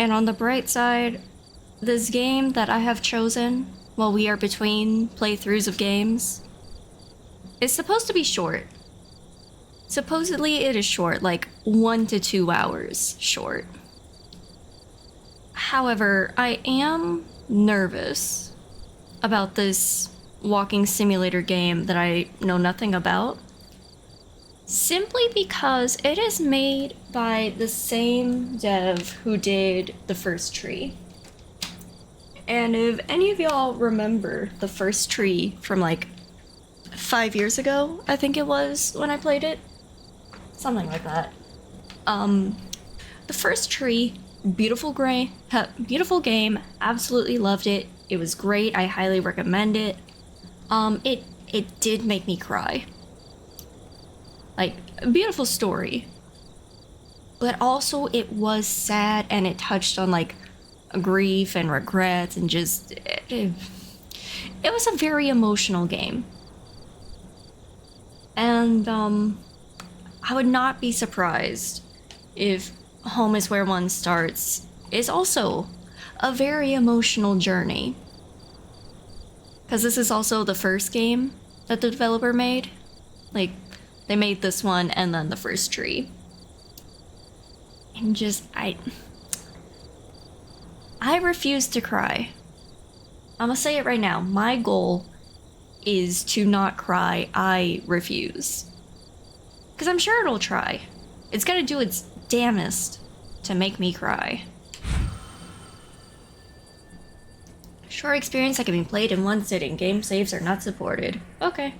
And on the bright side, this game that I have chosen while we are between playthroughs of games is supposed to be short. Supposedly it is short, like 1 to 2 hours short. However, I am nervous about this walking simulator game that I know nothing about, simply because it is made by the same dev who did The First Tree. And if any of y'all remember The First Tree from like 5 years ago, I think it was when I played it, something like that. The First Tree, beautiful game, absolutely loved it. It was great. I highly recommend it. It did make me cry. Like, a beautiful story. But also it was sad and it touched on like grief and regrets and just it was a very emotional game. And I would not be surprised if Home is Where One Starts is also a very emotional journey. Because this is also the first game that the developer made. Like, they made this one and then The First Tree. And just, I refuse to cry. I'm gonna say it right now. My goal is to not cry. I refuse. Because I'm sure it'll try. It's gonna do its damnest to make me cry. Short experience that can be played in one sitting. Game saves are not supported. Okay.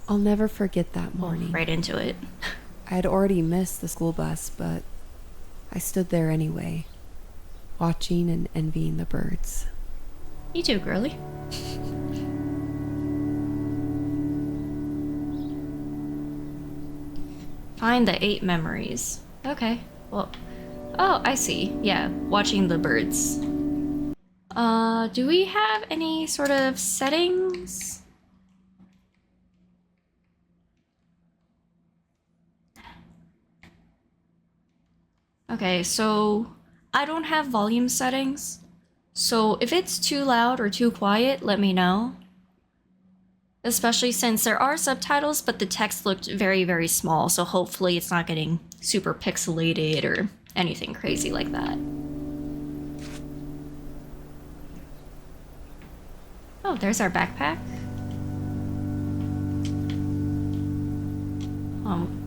I'll never forget that morning. Right into it. I had already missed the school bus, but I stood there anyway, watching and envying the birds. You too, girly. Find the 8 memories. Okay, well... Oh, I see. Yeah, watching the birds. Do we have any sort of settings? Okay, so I don't have volume settings. So if it's too loud or too quiet, let me know. Especially since there are subtitles, but the text looked very, very small, so hopefully it's not getting super pixelated or anything crazy like that. Oh, there's our backpack.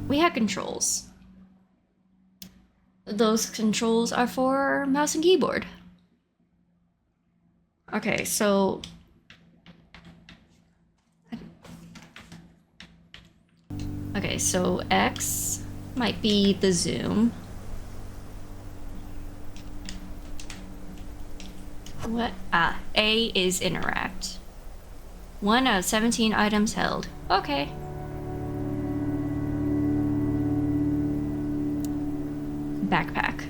We had controls. Those controls are for mouse and keyboard. Okay, so... Okay, so X might be the zoom. What? Ah, A is interact. 1 out of 17 items held. Okay. Backpack.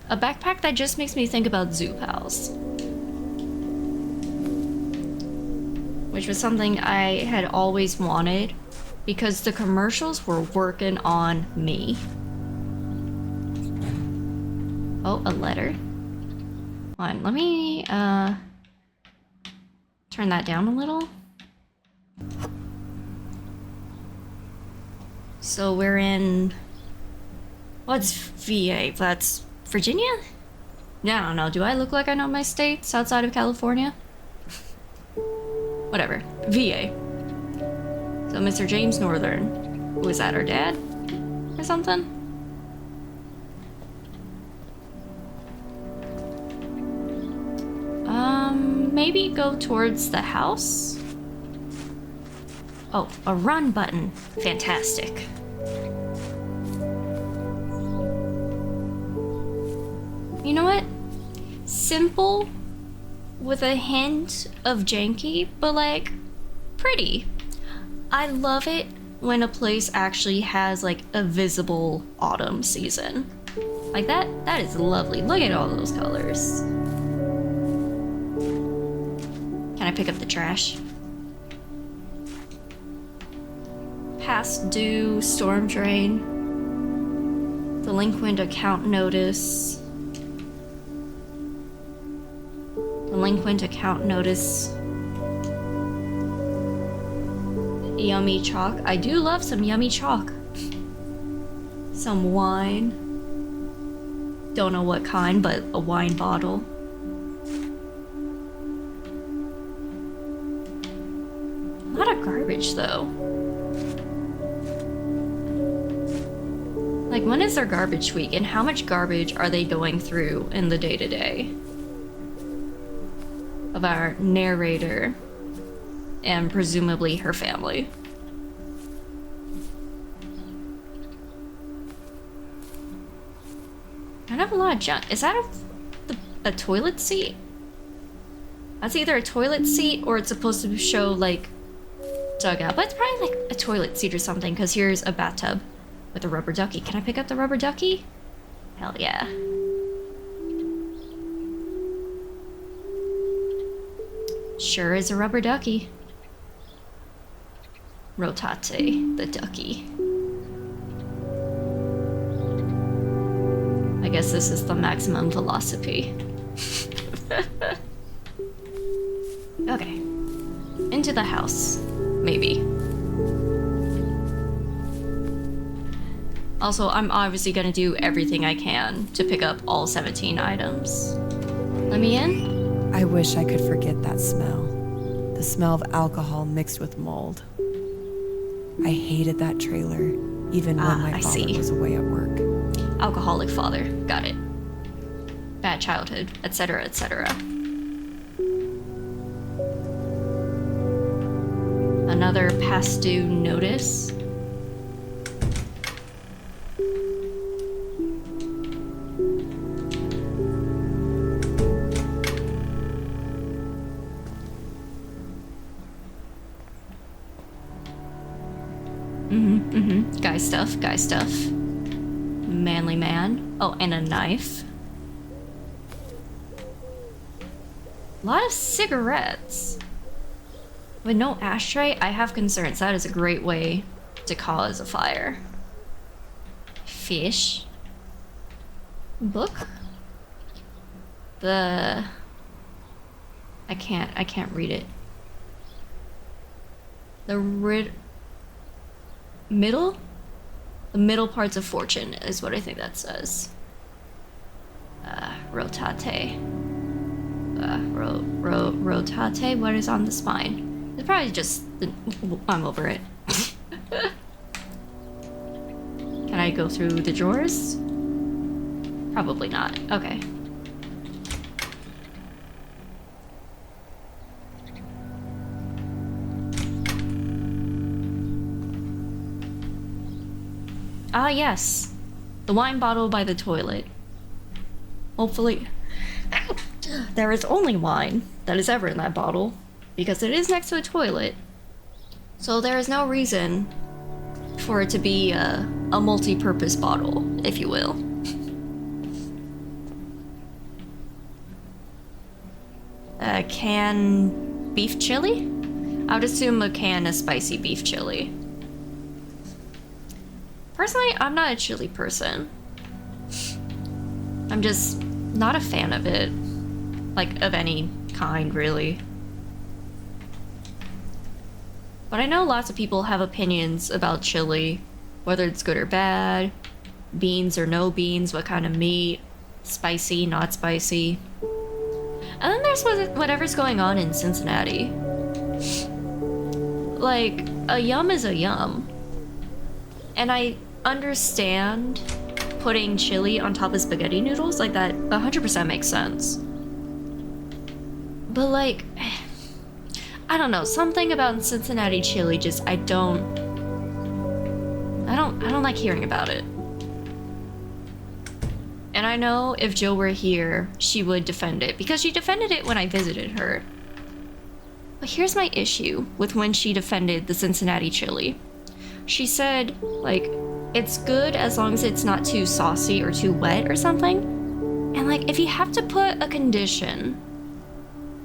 A backpack that just makes me think about Zoo Pals. Which was something I had always wanted because the commercials were working on me. Oh, a letter. Hold on, let me turn that down a little. So we're in... What's VA? That's Virginia? Yeah, I don't know. Do I look like I know my states outside of California? Whatever. VA. So Mr. James Northern. Who is that, our dad? Or something? Maybe go towards the house? Oh, a run button. Fantastic. You know what? Simple with a hint of janky, but like pretty. I love it when a place actually has like a visible autumn season. Like that is lovely. Look at all those colors. Can I pick up the trash? Past due, storm drain. Delinquent account notice. Delinquent account notice. Yummy chalk. I do love some yummy chalk. Some wine. Don't know what kind, but a wine bottle. A lot of garbage, though. Like, when is their garbage week, and how much garbage are they going through in the day-to-day of our narrator and presumably her family? I have a lot of junk. Is that a toilet seat? That's either a toilet seat or it's supposed to show, like, dugout. But it's probably, like, a toilet seat or something, because here's a bathtub with a rubber ducky. Can I pick up the rubber ducky? Hell yeah. Sure is a rubber ducky. Rotate, the ducky. I guess this is the maximum velocity. Okay. Into the house. Maybe. Also, I'm obviously gonna do everything I can to pick up all 17 items. Let me in? I wish I could forget that smell. The smell of alcohol mixed with mold. I hated that trailer, even when my father was away at work. Alcoholic father. Got it. Bad childhood, etc., etc. Another past due notice. Guy stuff. Manly man. Oh, and a knife. A lot of cigarettes. With no ashtray, I have concerns. That is a great way to cause a fire. Fish. Book. I can't read it. The middle parts of fortune is what I think that says. Rotate. Rotate, what is on the spine? It's probably just I'm over it. Can I go through the drawers? Probably not. Okay. Ah, yes. The wine bottle by the toilet. Hopefully, there is only wine that is ever in that bottle, because it is next to a toilet. So there is no reason for it to be a multi-purpose bottle, if you will. A can beef chili? I would assume a can of spicy beef chili. Personally, I'm not a chili person. I'm just not a fan of it. Like, of any kind, really. But I know lots of people have opinions about chili. Whether it's good or bad. Beans or no beans, what kind of meat. Spicy, not spicy. And then there's whatever's going on in Cincinnati. Like, a yum is a yum. And I understand putting chili on top of spaghetti noodles, like that 100% makes sense. But like, I don't know, something about Cincinnati chili just I don't like hearing about it. And I know if Jill were here, she would defend it, because she defended it when I visited her. But here's my issue with when she defended the Cincinnati chili. She said, like, it's good as long as it's not too saucy or too wet or something. And like, if you have to put a condition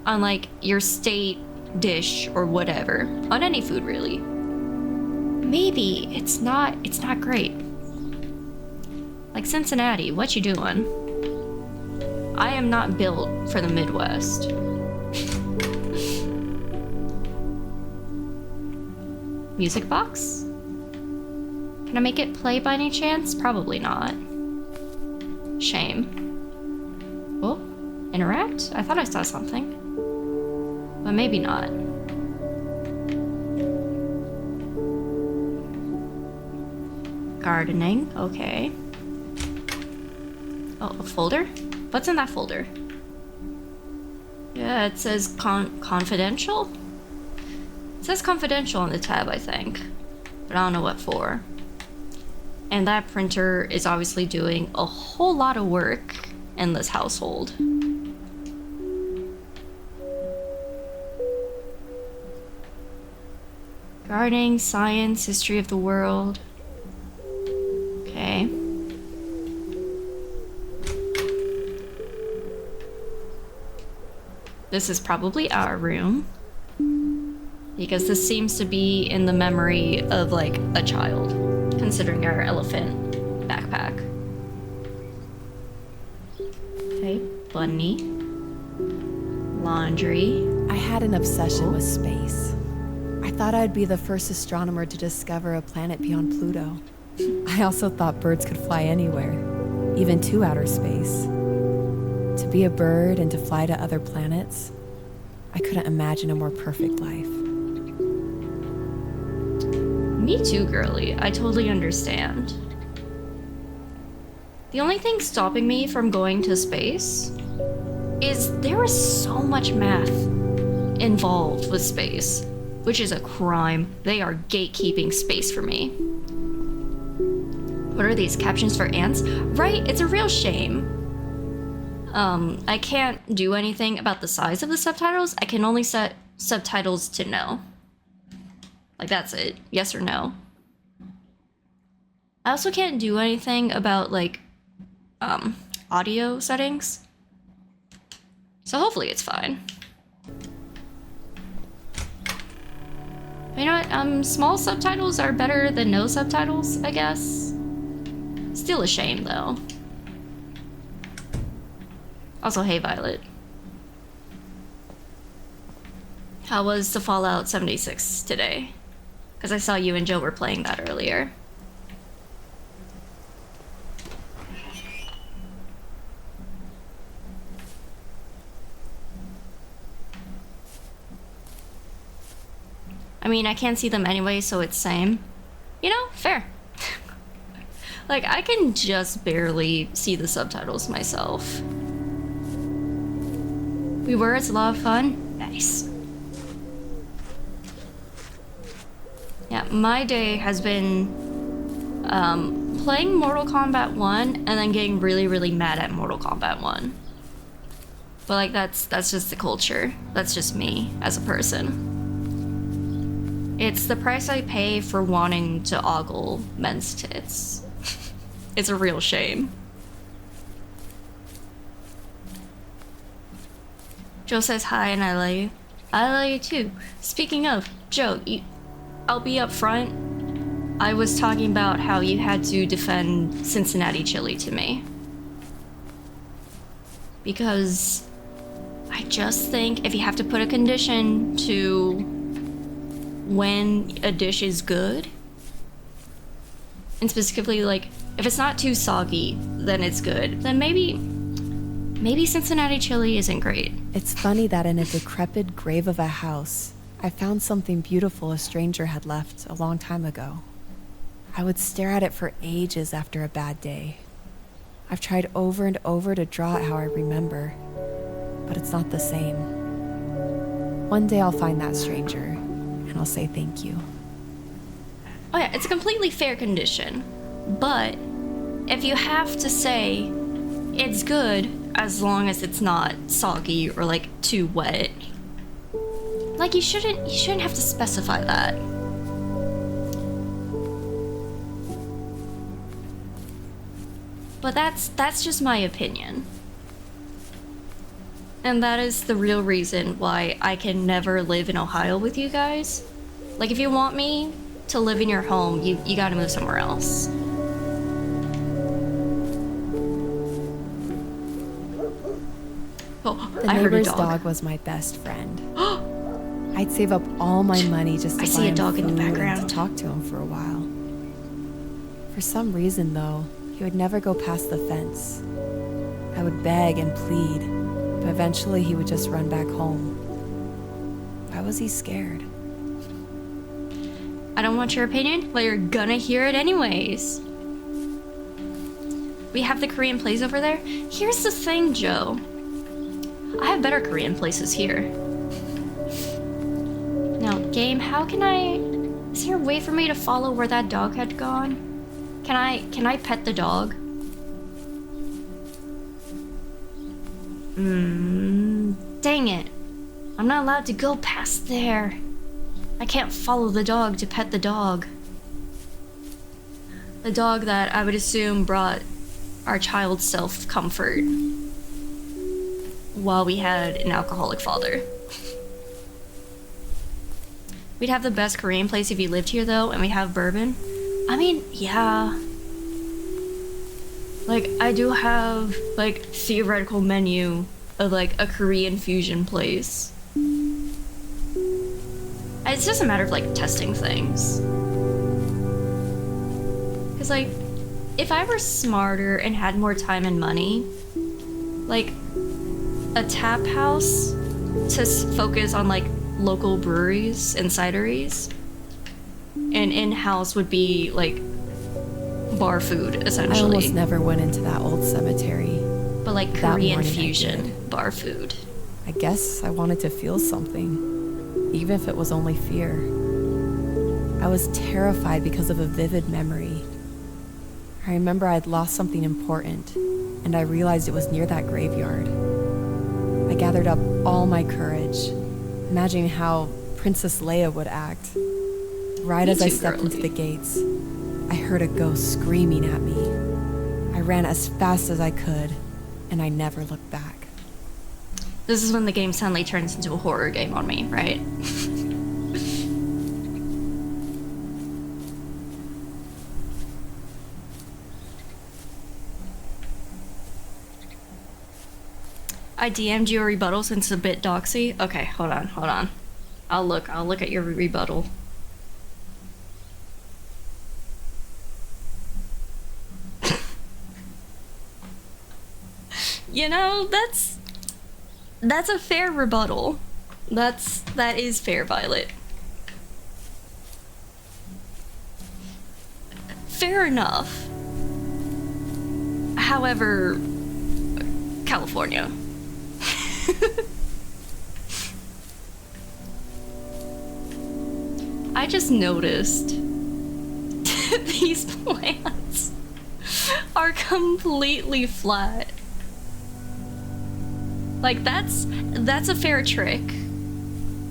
on like your state dish or whatever, on any food really, maybe it's not great. Like, Cincinnati, what you doing? I am not built for the Midwest. Music box? Can I make it play by any chance? Probably not. Shame. Oh, interact? I thought I saw something. But maybe not. Gardening, okay. Oh, a folder? What's in that folder? Yeah, it says confidential? It says confidential on the tab, I think. But I don't know what for. And that printer is obviously doing a whole lot of work in this household. Gardening, science, history of the world. Okay. This is probably our room. Because this seems to be in the memory of, like, a child, considering our elephant backpack. Okay, bunny. Laundry. I had an obsession with space. I thought I'd be the first astronomer to discover a planet beyond Pluto. I also thought birds could fly anywhere, even to outer space. To be a bird and to fly to other planets, I couldn't imagine a more perfect life. Me too, girly. I totally understand. The only thing stopping me from going to space is there is so much math involved with space, which is a crime. They are gatekeeping space for me. What are these captions for ants? Right, it's a real shame. I can't do anything about the size of the subtitles. I can only set subtitles to no. Like, that's it. Yes or no. I also can't do anything about, like, audio settings. So hopefully it's fine. You know what? Small subtitles are better than no subtitles, I guess. Still a shame, though. Also, hey, Violet. How was the Fallout 76 today? Because I saw you and Joe were playing that earlier. I mean, I can't see them anyway, so it's same. You know, fair. Like, I can just barely see the subtitles myself. We were, it's a lot of fun. Nice. Yeah, my day has been playing Mortal Kombat 1 and then getting really, really mad at Mortal Kombat 1. But like, that's just the culture. That's just me as a person. It's the price I pay for wanting to ogle men's tits. It's a real shame. Joe says hi and I love you. I love you too. Speaking of, Joe, I'll be up front. I was talking about how you had to defend Cincinnati chili to me. Because I just think if you have to put a condition to when a dish is good, and specifically, like, if it's not too soggy, then it's good, then maybe Cincinnati chili isn't great. It's funny that in a decrepit grave of a house, I found something beautiful a stranger had left a long time ago. I would stare at it for ages after a bad day. I've tried over and over to draw it how I remember, but it's not the same. One day I'll find that stranger, and I'll say thank you. Oh yeah, it's a completely fair condition, but if you have to say it's good as long as it's not soggy or like too wet, like you shouldn't have to specify that. But that's just my opinion. And that is the real reason why I can never live in Ohio with you guys. Like, if you want me to live in your home, you gotta move somewhere else. Oh, The I heard a neighbor's dog. dog was my best friend. I'd save up all my money just to I buy see a him dog in the food and background. to talk to him for a while. For some reason, though, he would never go past the fence. I would beg and plead, but eventually he would just run back home. Why was he scared? I don't want your opinion, but you're gonna hear it anyways. We have the Korean place over there. Here's the thing, Joe. I have better Korean places here. Now, game, how can I... Is there a way for me to follow where that dog had gone? Can I pet the dog? Dang it. I'm not allowed to go past there. I can't follow the dog to pet the dog. The dog that I would assume brought our child's self-comfort while we had an alcoholic father. We'd have the best Korean place if you lived here, though, and we have bourbon. I mean, yeah. Like, I do have, like, theoretical menu of, like, a Korean fusion place. It's just a matter of, like, testing things. Because, like, if I were smarter and had more time and money, like, a tap house to focus on, like, local breweries and cideries, and in-house would be, like, bar food, essentially. I almost never went into that old cemetery. But, like, That Korean morning I fusion did. bar food. I guess I wanted to feel something, even if it was only fear. I was terrified because of a vivid memory. I remember I'd lost something important, and I realized it was near that graveyard. I gathered up all my courage, imagining how Princess Leia would act. Right Me as I too, stepped into girly. the gates, I heard a ghost screaming at me. I ran as fast as I could, and I never looked back. This is when the game suddenly turns into a horror game on me, right? I DM'd you a rebuttal since it's a bit doxy. Okay, hold on. I'll look at your rebuttal. You know, that's a fair rebuttal. That is fair, Violet. Fair enough. However, California. I just noticed these plants are completely flat. Like, that's a fair trick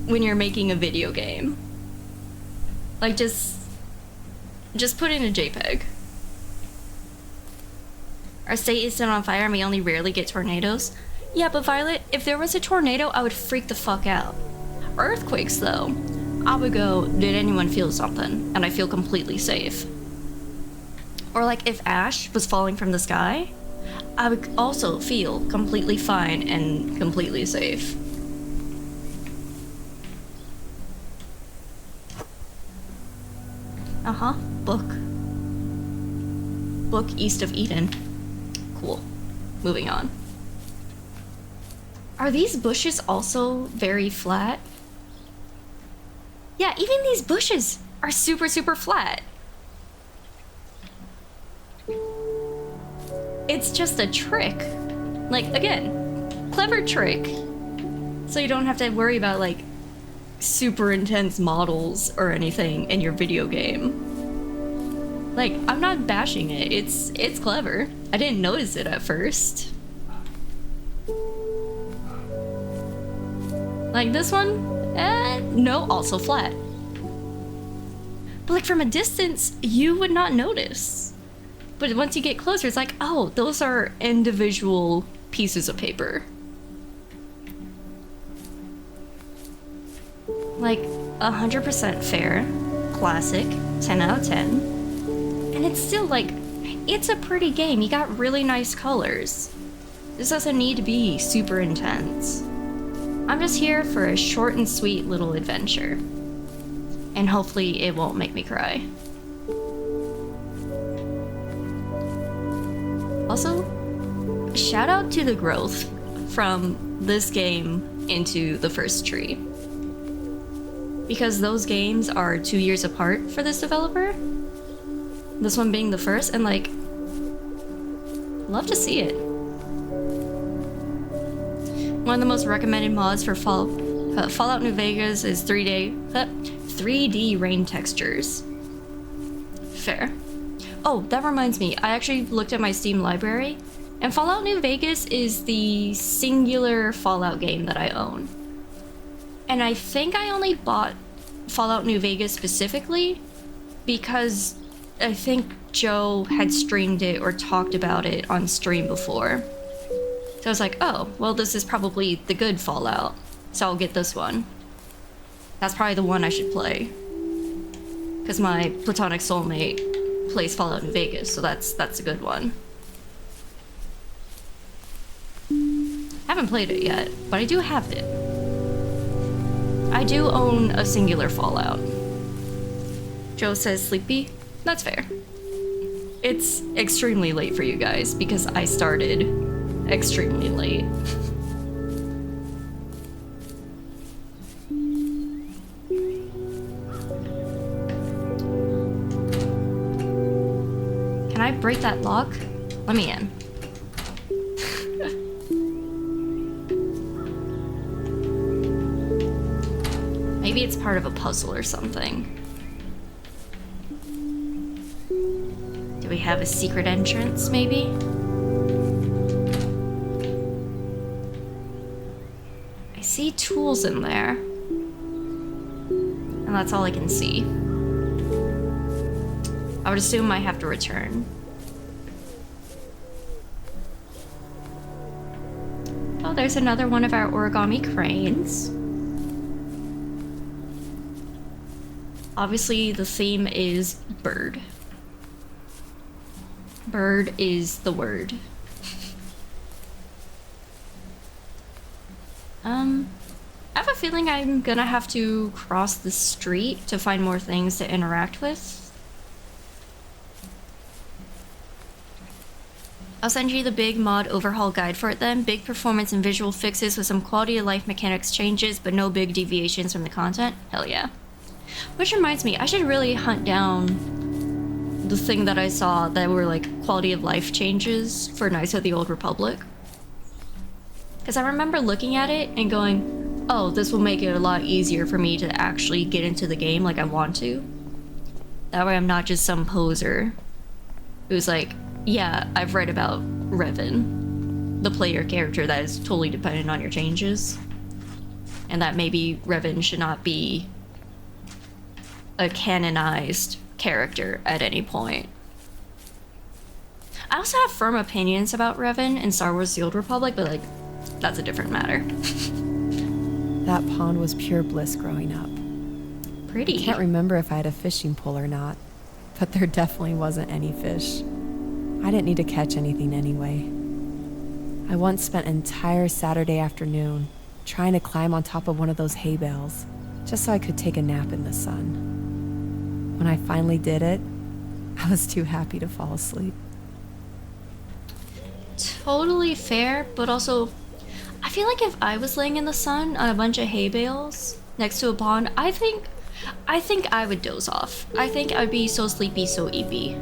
when you're making a video game. Like, just put in a JPEG. Our state is set on fire and we only rarely get tornadoes. Yeah, but Violet, if there was a tornado, I would freak the fuck out. Earthquakes, though, I would go, did anyone feel something? And I feel completely safe. Or like if ash was falling from the sky, I would also feel completely fine and completely safe. Uh-huh, book. Book East of Eden. Cool. Moving on. Are these bushes also very flat? Yeah, even these bushes are super, super flat. It's just a trick. Like, again, clever trick. So you don't have to worry about, like, super intense models or anything in your video game. Like, I'm not bashing it. It's clever. I didn't notice it at first. Like this one, no, also flat. But like from a distance, you would not notice. But once you get closer, it's like, oh, those are individual pieces of paper. Like 100% fair, classic, 10 out of 10. And it's still like, it's a pretty game. You got really nice colors. This doesn't need to be super intense. I'm just here for a short and sweet little adventure. And hopefully it won't make me cry. Also, shout out to the growth from this game into the first tree. Because those games are 2 years apart for this developer. This one being the first, and like, love to see it. One of the most recommended mods for Fallout New Vegas is 3D rain textures. Fair. Oh, that reminds me, I actually looked at my Steam library, and Fallout New Vegas is the singular Fallout game that I own. And I think I only bought Fallout New Vegas specifically because I think Joe had streamed it or talked about it on stream before. So I was like, oh, well, this is probably the good Fallout, so I'll get this one. That's probably the one I should play. Because my platonic soulmate plays Fallout New Vegas, so that's a good one. Haven't played it yet, but I do have it. I do own a singular Fallout. Joe says sleepy? That's fair. It's extremely late for you guys because I started extremely late. Can I break that lock? Let me in. Maybe it's part of a puzzle or something. Do we have a secret entrance, maybe? I see tools in there. And that's all I can see. I would assume I have to return. Oh, there's another one of our origami cranes. Obviously, the theme is bird. Bird is the word. I have a feeling I'm gonna have to cross the street to find more things to interact with. I'll send you the big mod overhaul guide for it then. Big performance and visual fixes with some quality of life mechanics changes, but no big deviations from the content. Hell yeah. Which reminds me, I should really hunt down the thing that I saw that were like quality of life changes for Knights of the Old Republic. Because I remember looking at it and going, oh, this will make it a lot easier for me to actually get into the game like I want to. That way I'm not just some poser who's like, yeah, I've read about Revan, the player character that is totally dependent on your changes. And that maybe Revan should not be a canonized character at any point. I also have firm opinions about Revan in Star Wars The Old Republic, but like, that's a different matter. That pond was pure bliss growing up. Pretty. I can't remember if I had a fishing pole or not, but there definitely wasn't any fish. I didn't need to catch anything anyway. I once spent an entire Saturday afternoon trying to climb on top of one of those hay bales, just so I could take a nap in the sun. When I finally did it, I was too happy to fall asleep. Totally fair, but also, I feel like if I was laying in the sun on a bunch of hay bales next to a pond, I think I would doze off. I think I'd be so sleepy, so eepy.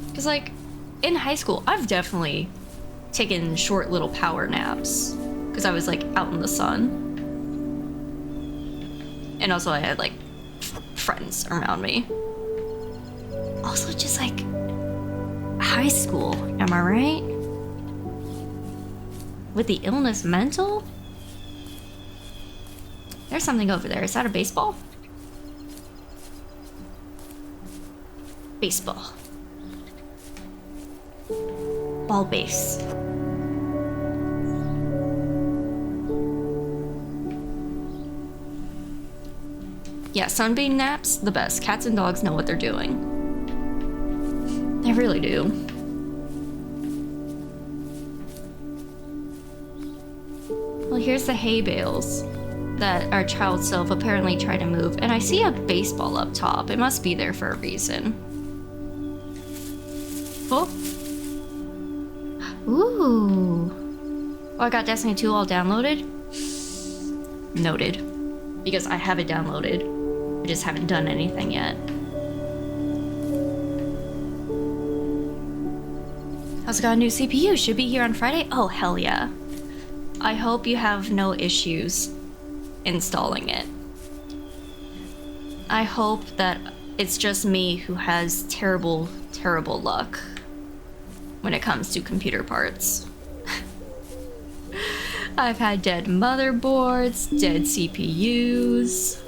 Because, like, in high school, I've definitely taken short little power naps because I was, like, out in the sun. And also I had, like, friends around me. Also, just, like, high school, am I right? With the illness mental? There's something over there. Is that a baseball? Baseball. Ball base. Yeah, sunbeam naps, the best. Cats and dogs know what they're doing. I really do. Well, here's the hay bales that our child self apparently tried to move, and I see a baseball up top. It must be there for a reason. Oh. Ooh. Oh, I got Destiny 2 all downloaded? Noted. Because I have it downloaded. I just haven't done anything yet. Also got a new CPU. Should be here on Friday? Oh, hell yeah. I hope you have no issues installing it. I hope that it's just me who has terrible, terrible luck when it comes to computer parts. I've had dead motherboards, dead CPUs,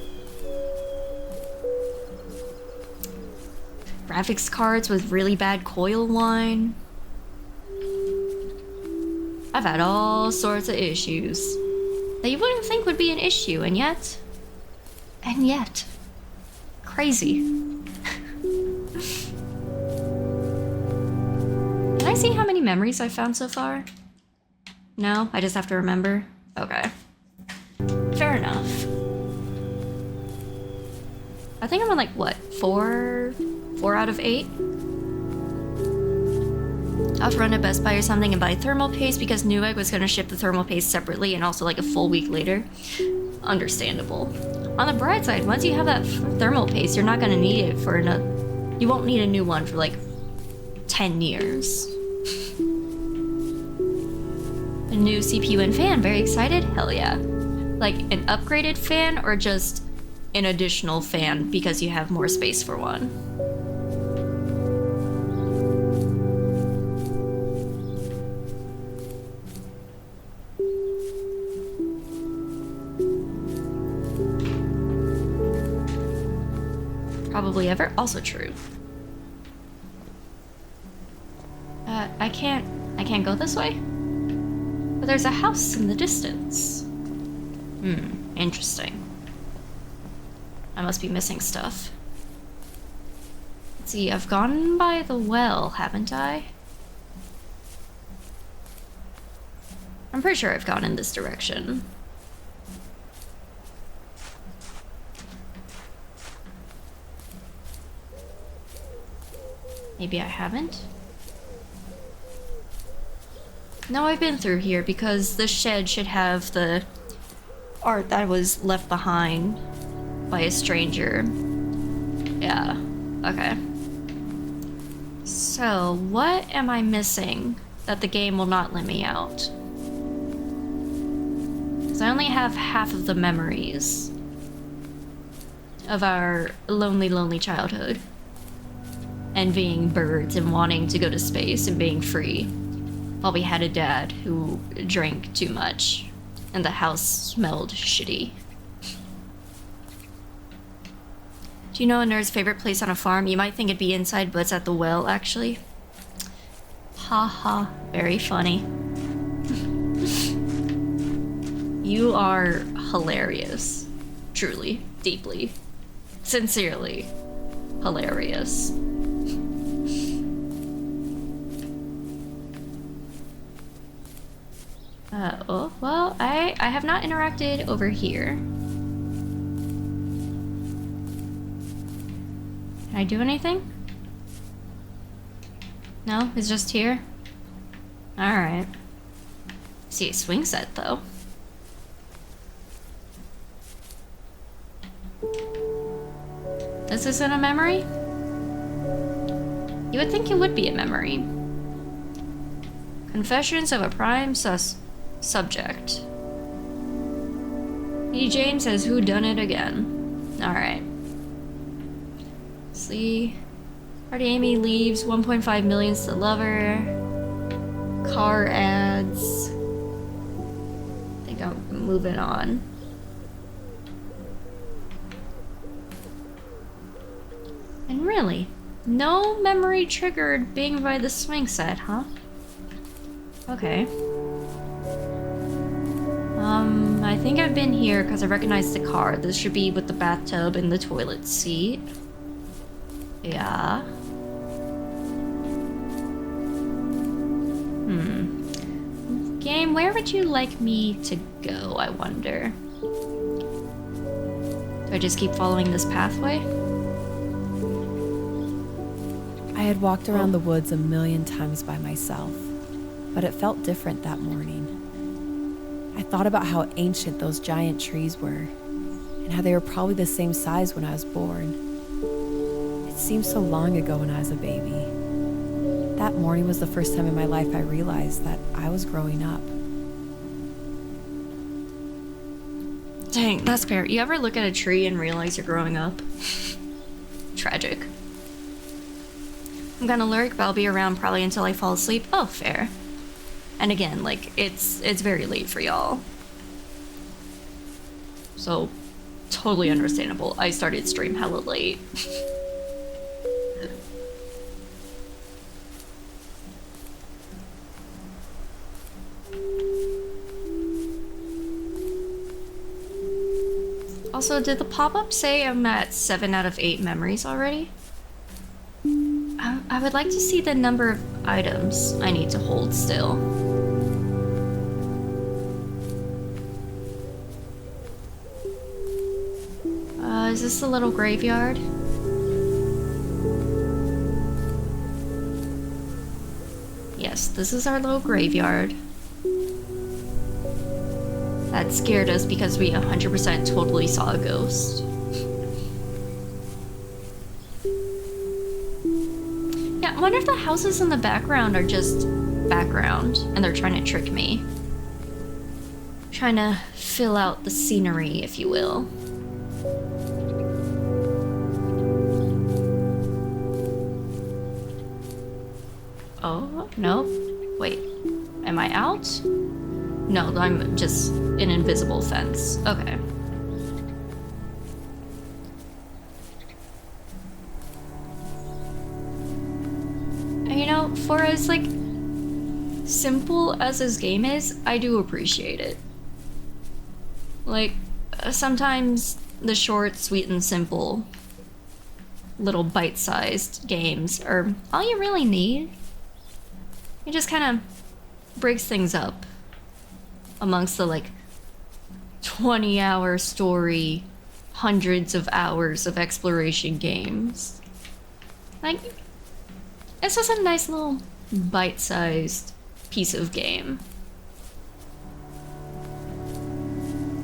graphics cards with really bad coil line. I've had all sorts of issues that you wouldn't think would be an issue, and yet, crazy. Can I see how many memories I've found so far? No, I just have to remember? Okay. Fair enough. I think I'm on like, what, 4 out of 8? I'll have to run to Best Buy or something and buy thermal paste because Newegg was going to ship the thermal paste separately and also like a full week later. Understandable. On the bright side, once you have that thermal paste, you're not going to need it for another... You won't need a new one for like 10 years. A new CPU and fan, very excited? Hell yeah. Like an upgraded fan or just an additional fan because you have more space for one? Probably ever. Also true. I can't go this way? But there's a house in the distance. Interesting. I must be missing stuff. Let's see, I've gone by the well, haven't I? I'm pretty sure I've gone in this direction. Maybe I haven't? No, I've been through here because the shed should have the art that was left behind by a stranger. Yeah, okay. So, what am I missing that the game will not let me out? Because I only have half of the memories of our lonely, lonely childhood. Envying birds and wanting to go to space and being free. While we had a dad who drank too much and the house smelled shitty. Do you know a nerd's favorite place on a farm? You might think it'd be inside, but it's at the well, actually. Ha ha, very funny. You are hilarious. Truly, deeply, sincerely hilarious. Oh, well, I have not interacted over here. Can I do anything? No, it's just here? Alright. See a swing set, though. This isn't a memory? You would think it would be a memory. Confessions of a prime subject. E. James says, who done it again? Alright. See. Party Amy leaves 1.5 million to lover. Car ads. I think I'm moving on. And really, no memory triggered being by the swing set, huh? Okay. I think I've been here because I recognize the car. This should be with the bathtub and the toilet seat. Yeah. Game, where would you like me to go, I wonder? Do I just keep following this pathway? I had walked around the woods a million times by myself, but it felt different that morning. I thought about how ancient those giant trees were, and how they were probably the same size when I was born. It seemed so long ago when I was a baby. That morning was the first time in my life I realized that I was growing up. Dang, that's fair. You ever look at a tree and realize you're growing up? Tragic. I'm gonna lurk, but I'll be around probably until I fall asleep. Oh, fair. And again, like, it's very late for y'all. So, totally understandable. I started stream hella late. Also, did the pop-up say I'm at 7 out of 8 memories already? I would like to see the number of items I need to hold still. Is this the little graveyard? Yes, this is our little graveyard. That scared us because we 100% totally saw a ghost. Yeah, I wonder if the houses in the background are just background and they're trying to trick me. Trying to fill out the scenery, if you will. Oh, no. Wait. Am I out? No, I'm just an invisible fence. Okay. And you know, for as, like, simple as this game is, I do appreciate it. Like, sometimes the short, sweet, and simple little bite-sized games are all you really need. It just kind of breaks things up amongst the, like, 20-hour story, hundreds of hours of exploration games. Like, it's just a nice little bite-sized piece of game.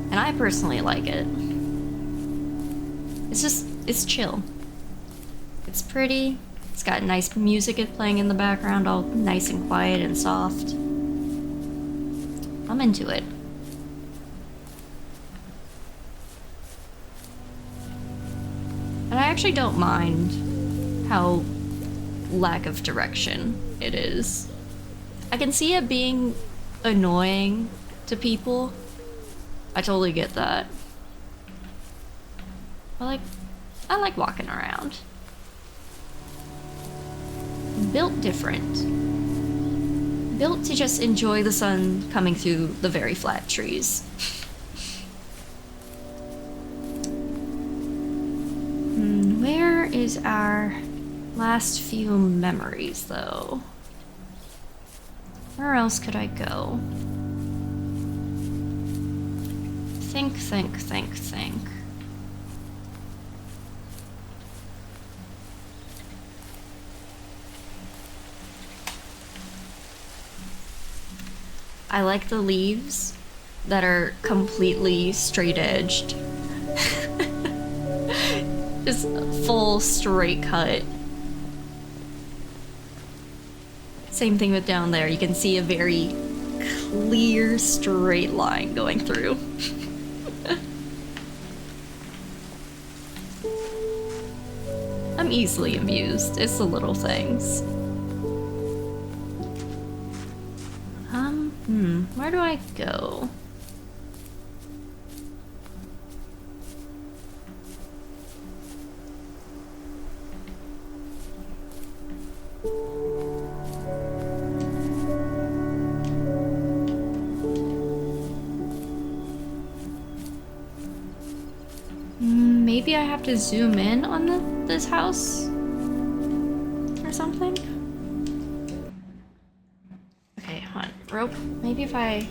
And I personally like it. It's chill. It's pretty. It's got nice music playing in the background, all nice and quiet and soft. I'm into it. And I actually don't mind how lack of direction it is. I can see it being annoying to people. I totally get that. But I like walking around. Built different. Built to just enjoy the sun coming through the very flat trees. Where is our last few memories, though? Where else could I go? Think. I like the leaves that are completely straight-edged. Just full straight cut. Same thing with down there. You can see a very clear straight line going through. I'm easily amused. It's the little things. Where do I go? Maybe I have to zoom in on this house or something? Okay, hold on. rope. Maybe if I...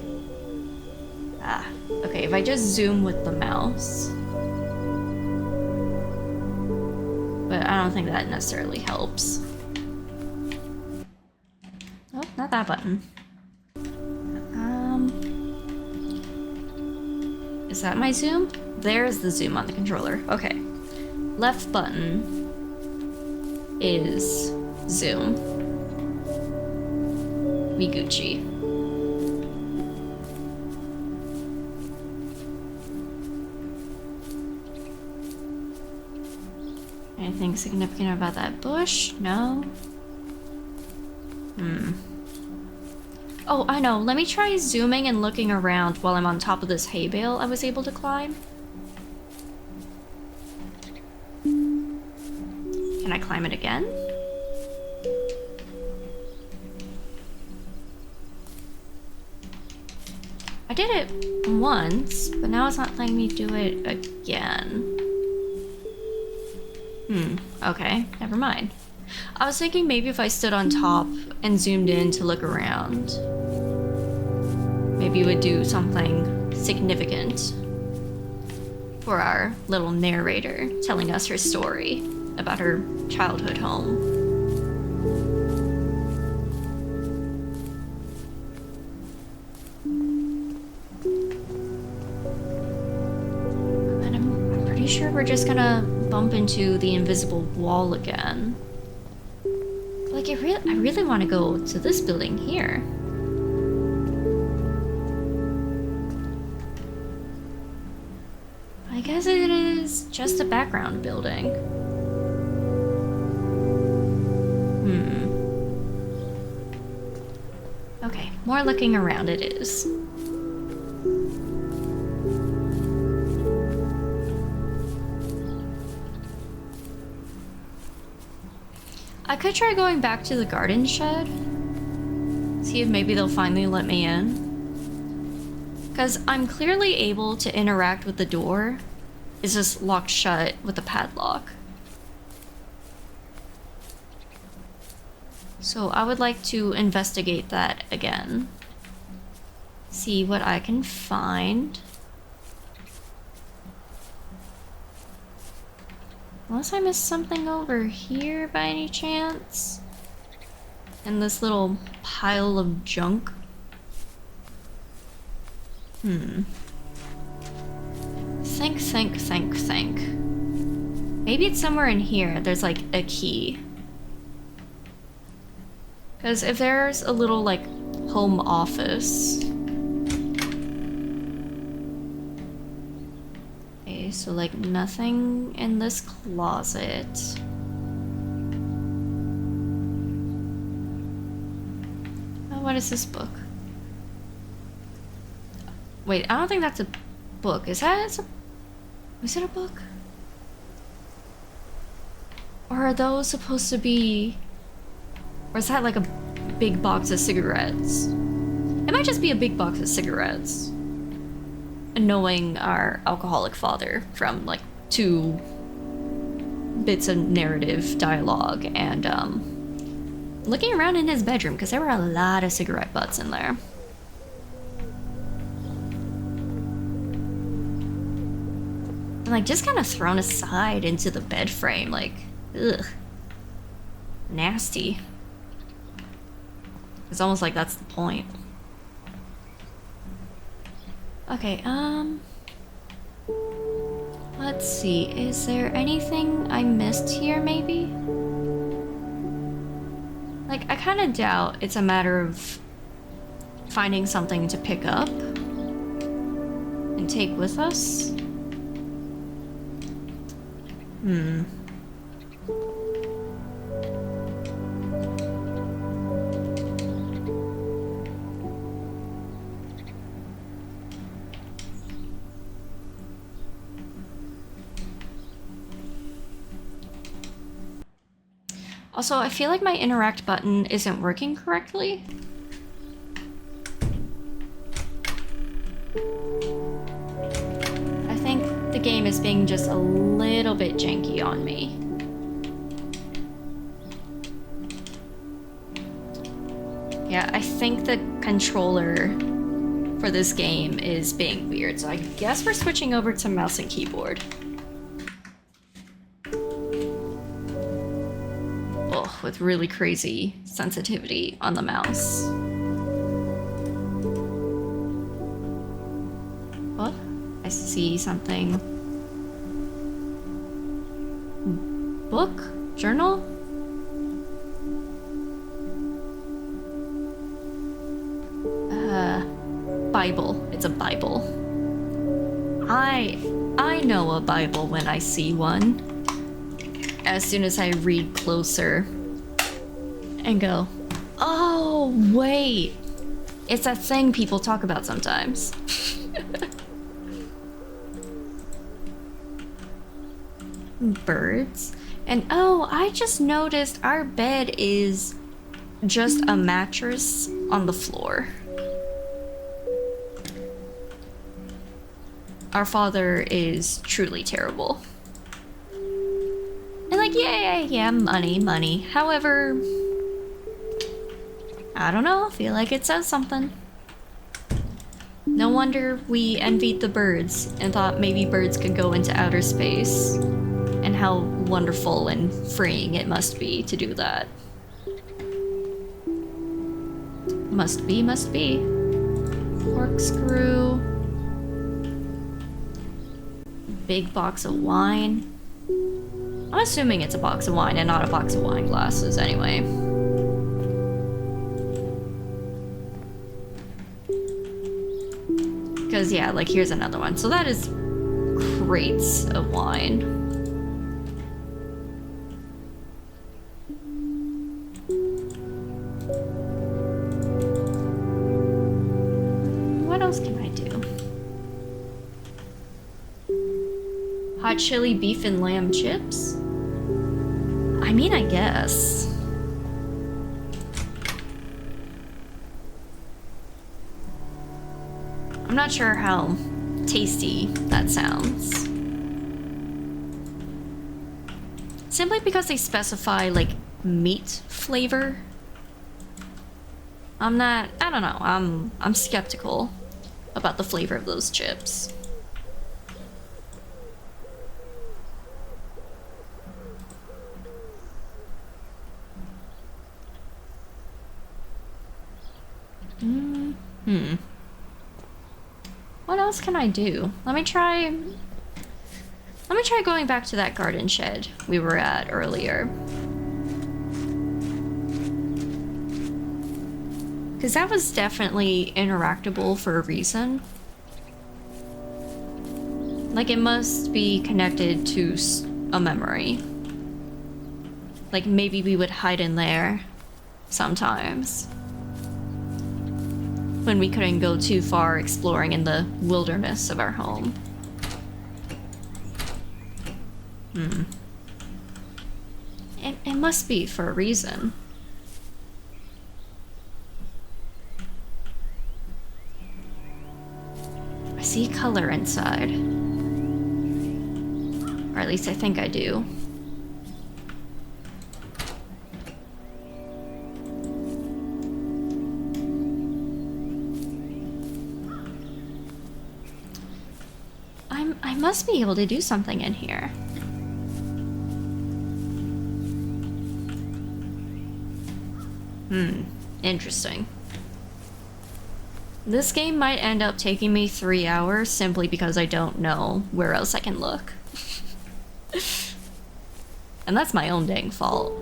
okay, if I just zoom with the mouse. But I don't think that necessarily helps. Oh, not that button. Is that my zoom? There's the zoom on the controller. Okay. Left button is zoom. We Gucci. Anything significant about that bush? No. Oh, I know. Let me try zooming and looking around while I'm on top of this hay bale I was able to climb. Can I climb it again? I did it once, but now it's not letting me do it again. Okay, never mind. I was thinking maybe if I stood on top and zoomed in to look around, maybe it would do something significant for our little narrator telling us her story about her childhood home. And I'm pretty sure we're just gonna bump into the invisible wall again. Like, I really want to go to this building here. I guess it is just a background building. Okay, more looking around it is. I could try going back to the garden shed. See if maybe they'll finally let me in. Because I'm clearly able to interact with the door. It's just locked shut with a padlock. So I would like to investigate that again. See what I can find. Unless I missed something over here by any chance. In this little pile of junk. Think. Maybe it's somewhere in here. There's like a key. Because if there's a little like home office. Okay, so like nothing in this closet. Oh, what is this book? Wait, I don't think that's a book. Is it a book? Or are those supposed to be... Or is that like a big box of cigarettes? It might just be a big box of cigarettes. And knowing our alcoholic father from like 2 bits of narrative dialogue and looking around in his bedroom because there were a lot of cigarette butts in there. And like just kind of thrown aside into the bed frame, like, ugh. Nasty. It's almost like that's the point. Okay, let's see. Is there anything I missed here, maybe? Like, I kind of doubt it's a matter of finding something to pick up and take with us. Also, I feel like my interact button isn't working correctly. I think the game is being just a little bit janky on me. Yeah, I think the controller for this game is being weird, so I guess we're switching over to mouse and keyboard. Oh, with really crazy sensitivity on the mouse. What? I see something. Book? Journal? Bible. It's a Bible. I know a Bible when I see one. As soon as I read closer and go, oh, wait. It's that thing people talk about sometimes. Birds. And oh, I just noticed our bed is just a mattress on the floor. Our father is truly terrible. And like, yeah, money. However, I don't know, I feel like it says something. No wonder we envied the birds and thought maybe birds could go into outer space, and how wonderful and freeing it must be to do that. Must be. Corkscrew. Big box of wine. I'm assuming it's a box of wine and not a box of wine glasses anyway. Because yeah, like here's another one. So that is crates of wine. What else can I do? Hot chili beef and lamb chips? I mean, I guess. I'm not sure how tasty that sounds. Simply because they specify, like, meat flavor. I don't know, I'm skeptical about the flavor of those chips. What else can I do? Let me try going back to that garden shed we were at earlier. Because that was definitely interactable for a reason. Like, it must be connected to a memory. Like, maybe we would hide in there sometimes. When we couldn't go too far exploring in the wilderness of our home. It must be for a reason. I see color inside. Or at least I think I do. I must be able to do something in here. Interesting. This game might end up taking me 3 hours simply because I don't know where else I can look. And that's my own dang fault.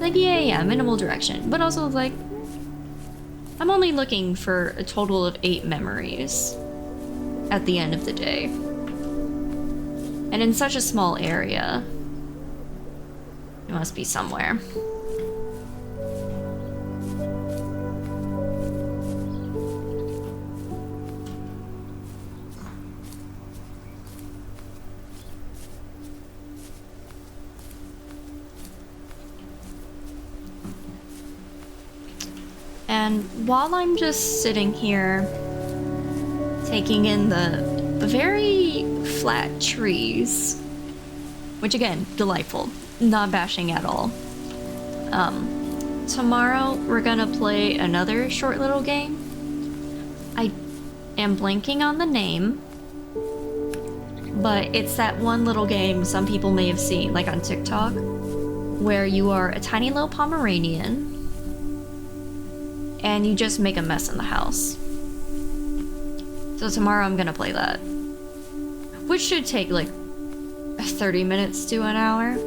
Like, yeah, minimal direction, but also, like, I'm only looking for a total of 8 memories at the end of the day. And in such a small area, it must be somewhere. And while I'm just sitting here, taking in the very flat trees, which again, delightful, not bashing at all. Tomorrow we're gonna play another short little game. I am blanking on the name, but it's that one little game some people may have seen, like on TikTok, where you are a tiny little Pomeranian and you just make a mess in the house. So tomorrow I'm gonna play that, which should take like 30 minutes to an hour.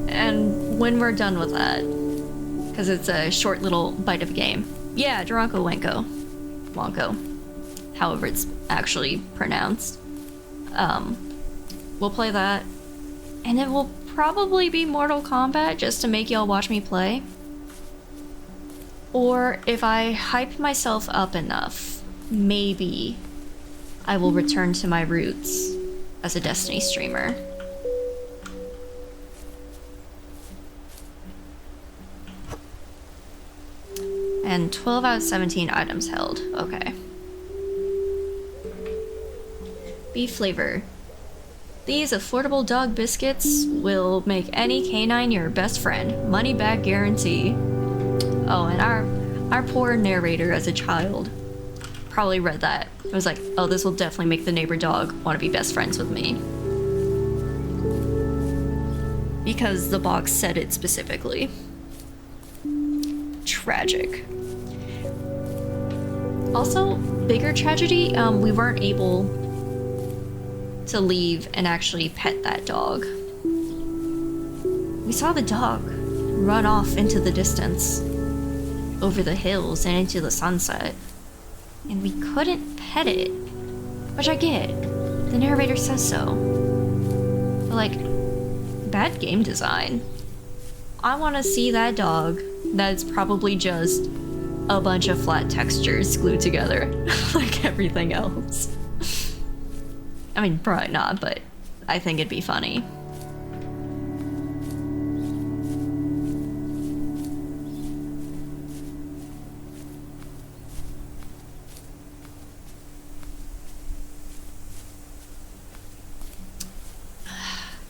And when we're done with that, because it's a short little bite of a game. Yeah, Dronko Wonko, however it's actually pronounced. We'll play that, and it will probably be Mortal Kombat just to make y'all watch me play. Or if I hype myself up enough, maybe I will return to my roots as a Destiny streamer. And 12 out of 17 items held. Okay. Beef flavor. These affordable dog biscuits will make any canine your best friend. Money back guarantee. Oh, and our poor narrator as a child probably read that. I was like, oh, this will definitely make the neighbor dog want to be best friends with me. Because the box said it specifically. Tragic. Also, bigger tragedy, we weren't able to leave and actually pet that dog. We saw the dog run off into the distance, over the hills and into the sunset, and we couldn't pet it, which I get. The narrator says so. But like, bad game design. I want to see that dog that's probably just a bunch of flat textures glued together like everything else. I mean, probably not, but I think it'd be funny.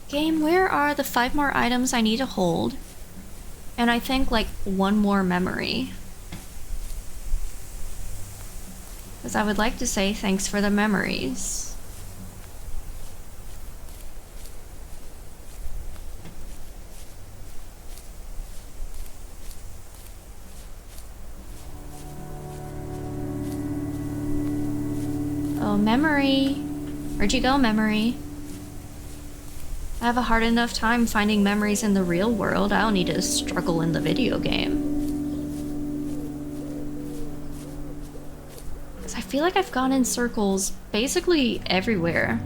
Game, where are the 5 more items I need to hold? And I think like 1 more memory. Because I would like to say thanks for the memories. Oh, memory. Where'd you go, memory? I have a hard enough time finding memories in the real world. I don't need to struggle in the video game. I feel like I've gone in circles basically everywhere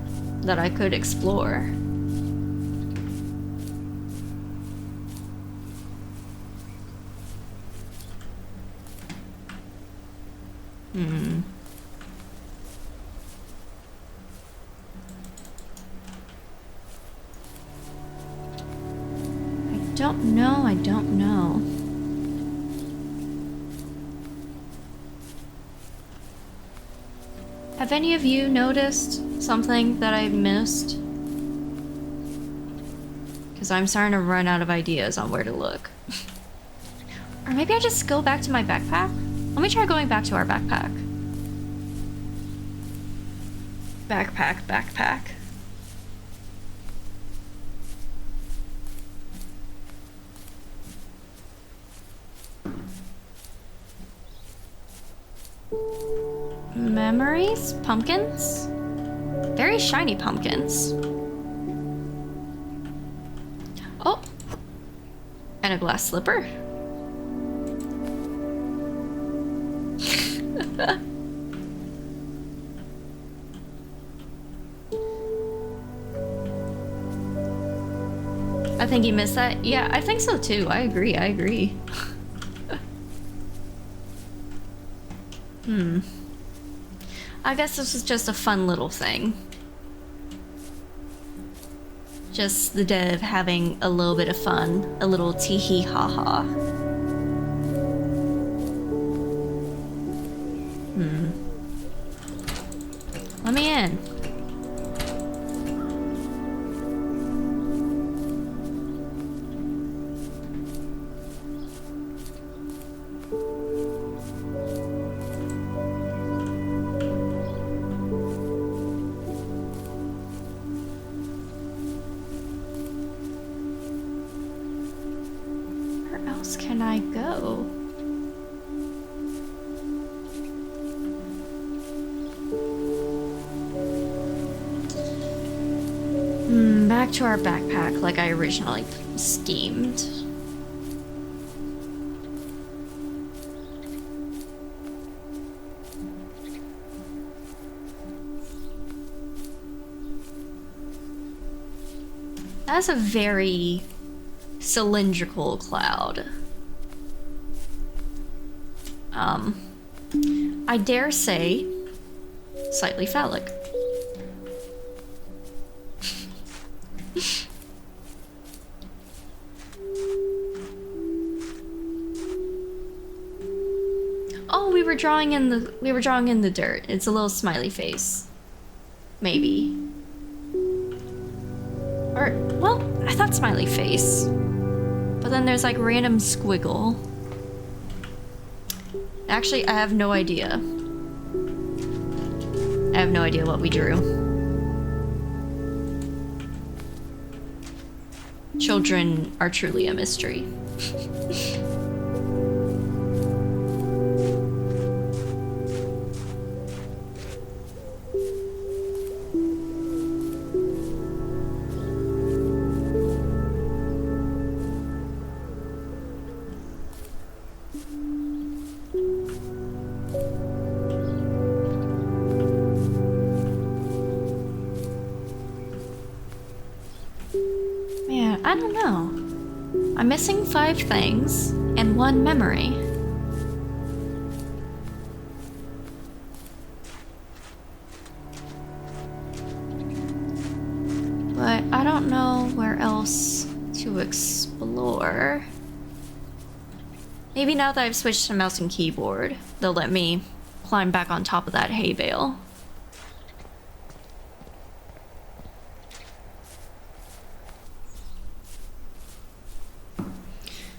that I could explore. I don't know. Have any of you noticed something that I missed? Because I'm starting to run out of ideas on where to look. Or maybe I just go back to my backpack? Let me try going back to our backpack. Backpack. Memories? Pumpkins? Very shiny pumpkins. Oh! And a glass slipper. I think you missed that. Yeah, I think so too. I agree. I guess this was just a fun little thing. Just the dev having a little bit of fun. A little tee-hee ha-ha. Let me in. else can I go? Back to our backpack like I originally schemed. That's a very cylindrical cloud. I dare say, slightly phallic. Oh, we were drawing in the dirt. It's a little smiley face. Maybe. Or, well, I thought smiley face. But then there's like random squiggle. Actually, I have no idea. I have no idea what we drew. Children are truly a mystery. Man, I don't know. I'm missing 5 things and 1 memory. But I don't know where else to explore. Maybe now that I've switched to mouse and keyboard, they'll let me climb back on top of that hay bale.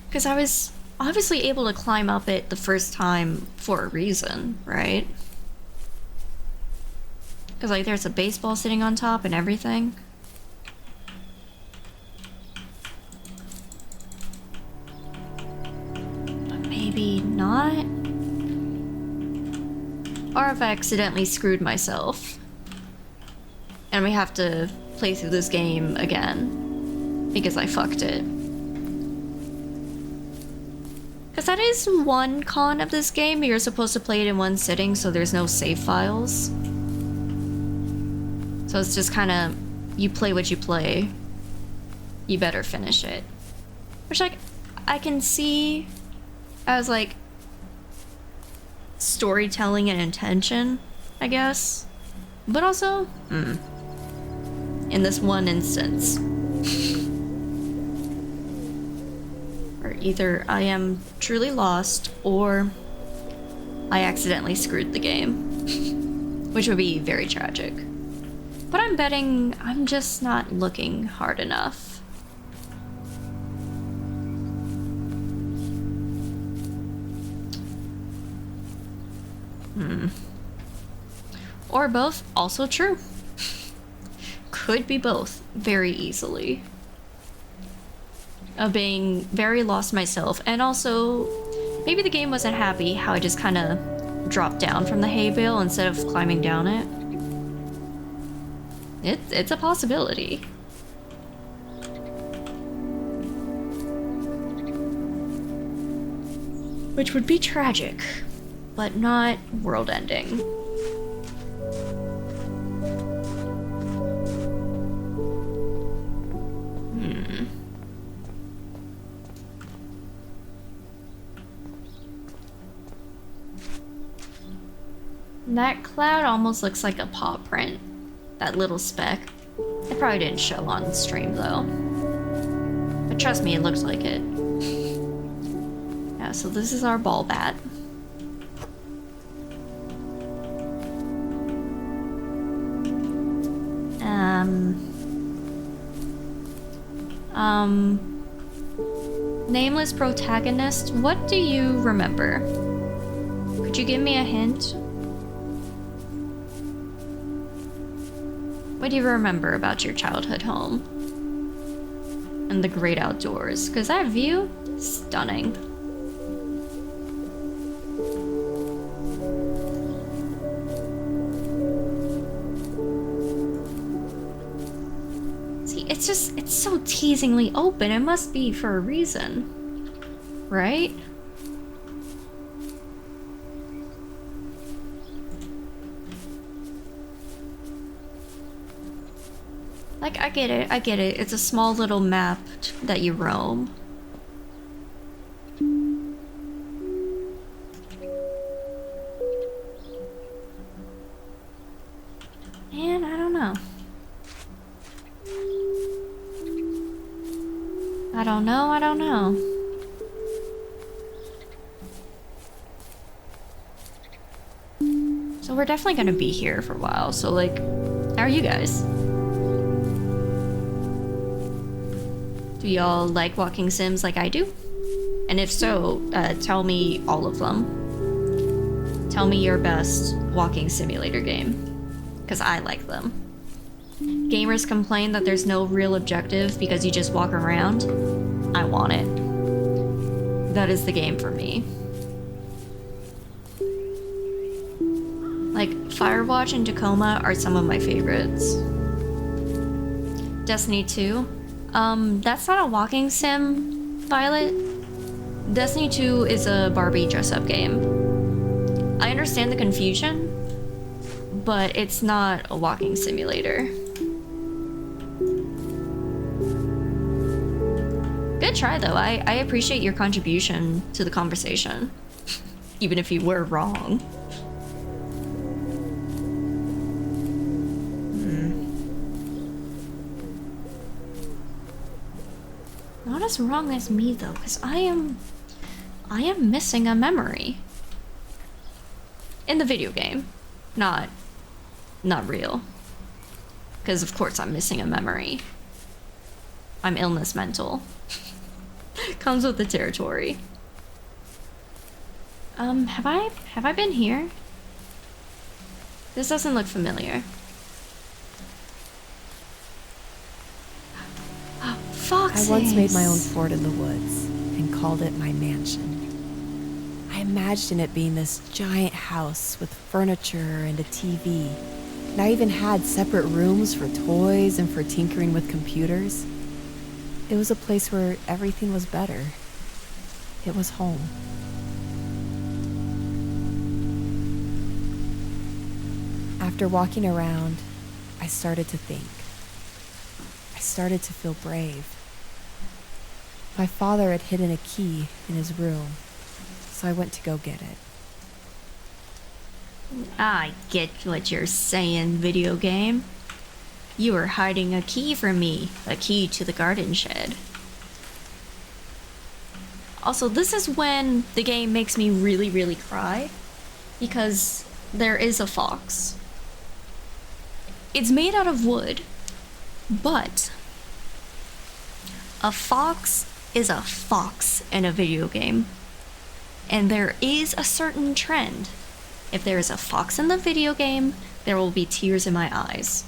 Because I was obviously able to climb up it the first time for a reason, right? Because, like, there's a baseball sitting on top and everything. But maybe not? Or if I accidentally screwed myself. And we have to play through this game again. Because I fucked it. Because that is one con of this game. You're supposed to play it in one sitting, so there's no save files. So it's just kind of, you play what you play. You better finish it. Which, like, I can see as, like, storytelling and intention, I guess. But also, in this one instance. Either I am truly lost, or I accidentally screwed the game. Which would be very tragic. But I'm betting I'm just not looking hard enough. Or both, also true. Could be both, very easily. Of being very lost myself, and also maybe the game wasn't happy how I just kind of dropped down from the hay bale instead of climbing down it. It's a possibility. Which would be tragic, but not world-ending. That cloud almost looks like a paw print. That little speck. It probably didn't show on stream though. But trust me, it looks like it. Yeah, so this is our ball bat. Nameless protagonist, what do you remember? Could you give me a hint? What do you remember about your childhood home? and the great outdoors, because that view, stunning. See, it's so teasingly open. It must be for a reason, right? Like, I get it. It's a small little map that you roam. And I don't know. I don't know. So we're definitely gonna be here for a while, so like, how are you guys? Do y'all like walking sims like I do? And if so, tell me all of them. Tell me your best walking simulator game, because I like them. Gamers complain that there's no real objective because you just walk around. I want it. That is the game for me. Like, Firewatch and Tacoma are some of my favorites. Destiny 2. That's not a walking sim, Violet. Destiny 2 is a Barbie dress-up game. I understand the confusion, but it's not a walking simulator. Good try, though. I appreciate your contribution to the conversation, even if you were wrong. Not as wrong as me, though, because I am missing a memory. In the video game. Not real. Because of course I'm missing a memory. I'm illness mental. Comes with the territory. Have I been here? This doesn't look familiar. Foxes. I once made my own fort in the woods and called it my mansion. I imagined it being this giant house with furniture and a TV. And I even had separate rooms for toys and for tinkering with computers. It was a place where everything was better. It was home. After walking around, I started to think. I started to feel brave. My father had hidden a key in his room, so I went to go get it. I get what you're saying, video game. You were hiding a key from me, a key to the garden shed. Also, this is when the game makes me really, really cry, because there is a fox. It's made out of wood, but a fox is a fox in a video game. And there is a certain trend. If there is a fox in the video game, there will be tears in my eyes.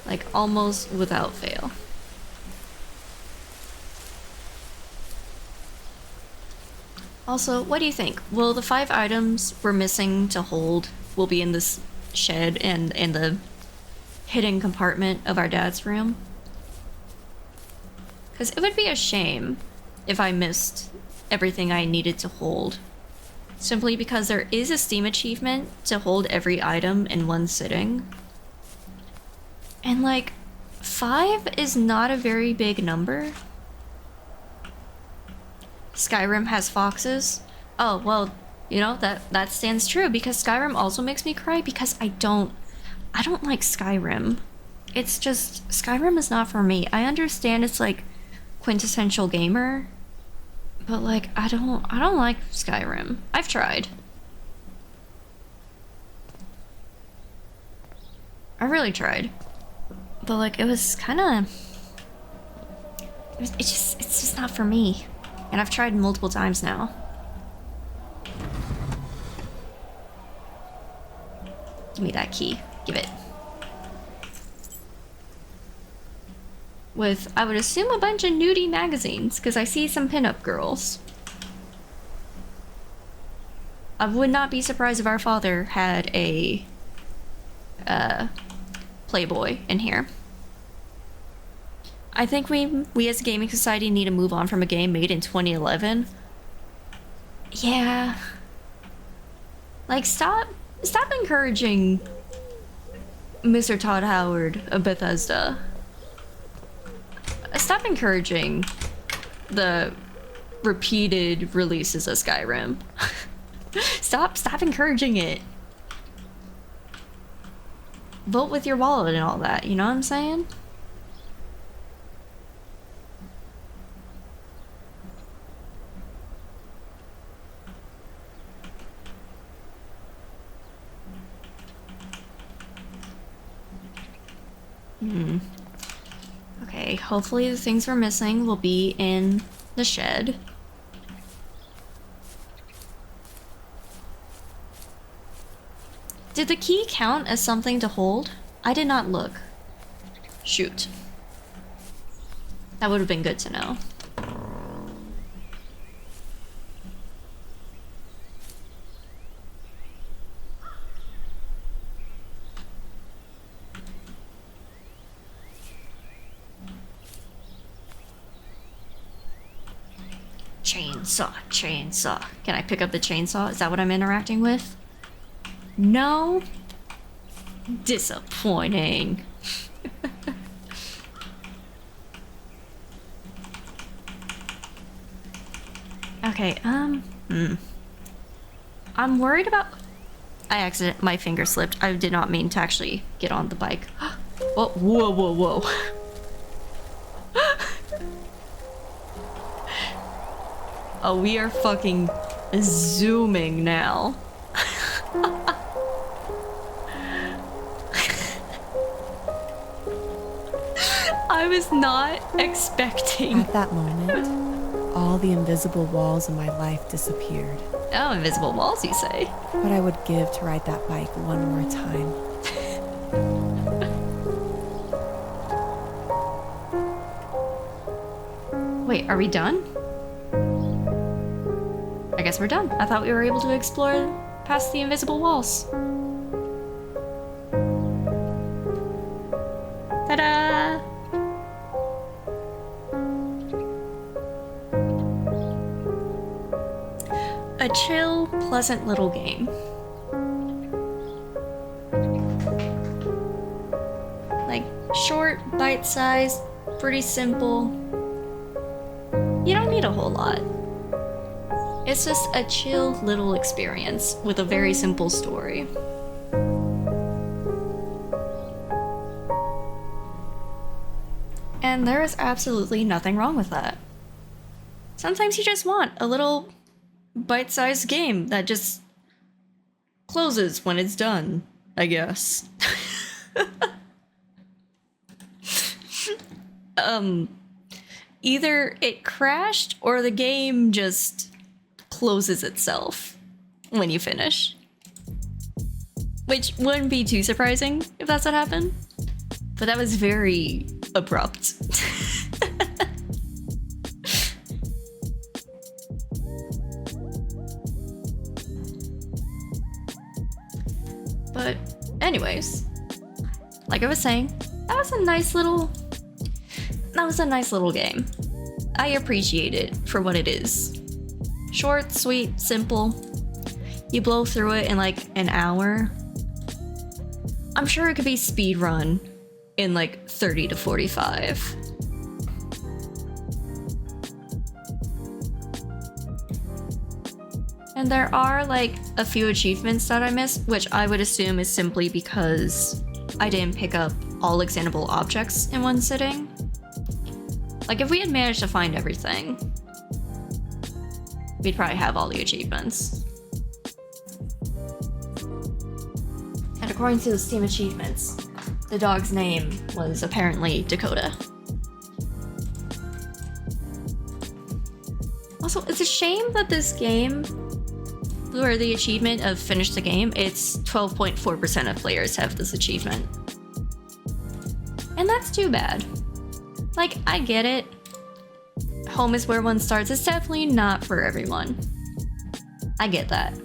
Like, almost without fail. Also, what do you think? Will the 5 items we're missing to hold will be in this shed and in the hidden compartment of our dad's room? Because it would be a shame if I missed everything I needed to hold. Simply because there is a Steam achievement to hold every item in one sitting. And like, 5 is not a very big number. Skyrim has foxes. Oh, well, you know, that stands true because Skyrim also makes me cry because I don't like Skyrim. It's just, Skyrim is not for me. I understand it's like quintessential gamer, but like, I don't like Skyrim. I've tried. I really tried. But like, it was kind of, it's just not for me. And I've tried multiple times now. Give me that key. Give it. With, I would assume, a bunch of nudie magazines, because I see some pinup girls. I would not be surprised if our father had a Playboy in here. I think we as a gaming society need to move on from a game made in 2011. Yeah. Like, stop encouraging Mr. Todd Howard of Bethesda. Stop encouraging the repeated releases of Skyrim. Stop encouraging it. Vote with your wallet and all that, you know what I'm saying? Okay, hopefully the things we're missing will be in the shed. Did the key count as something to hold? I did not look. Shoot. That would have been good to know. Chainsaw, chainsaw. Can I pick up the chainsaw? Is that what I'm interacting with? No? Disappointing. Okay, I'm worried about... my finger slipped. I did not mean to actually get on the bike. Oh, whoa, whoa, whoa. Oh, we are fucking zooming now. I was not expecting. At that moment, all the invisible walls in my life disappeared. Oh, invisible walls, you say? What I would give to ride that bike one more time. Wait, are we done? I guess we're done. I thought we were able to explore past the invisible walls. Ta-da! A chill, pleasant little game. Like, short, bite-sized, pretty simple. You don't need a whole lot. It's just a chill little experience with a very simple story. And there is absolutely nothing wrong with that. Sometimes you just want a little bite-sized game that just closes when it's done, I guess. Either it crashed or the game just closes itself when you finish. Which wouldn't be too surprising if that's what happened. But that was very abrupt. But anyways, like I was saying, that was a nice little game. I appreciate it for what it is. Short, sweet, simple. You blow through it in like an hour. I'm sure it could be speed run in like 30 to 45. And there are like a few achievements that I missed, which I would assume is simply because I didn't pick up all examinable objects in one sitting. Like if we had managed to find everything, we'd probably have all the achievements. And according to the Steam achievements, the dog's name was apparently Dakota. Also, it's a shame that this game, for the achievement of finish the game, it's 12.4% of players have this achievement. And that's too bad. Like, I get it. Home is where one starts. It's definitely not for everyone. I get that.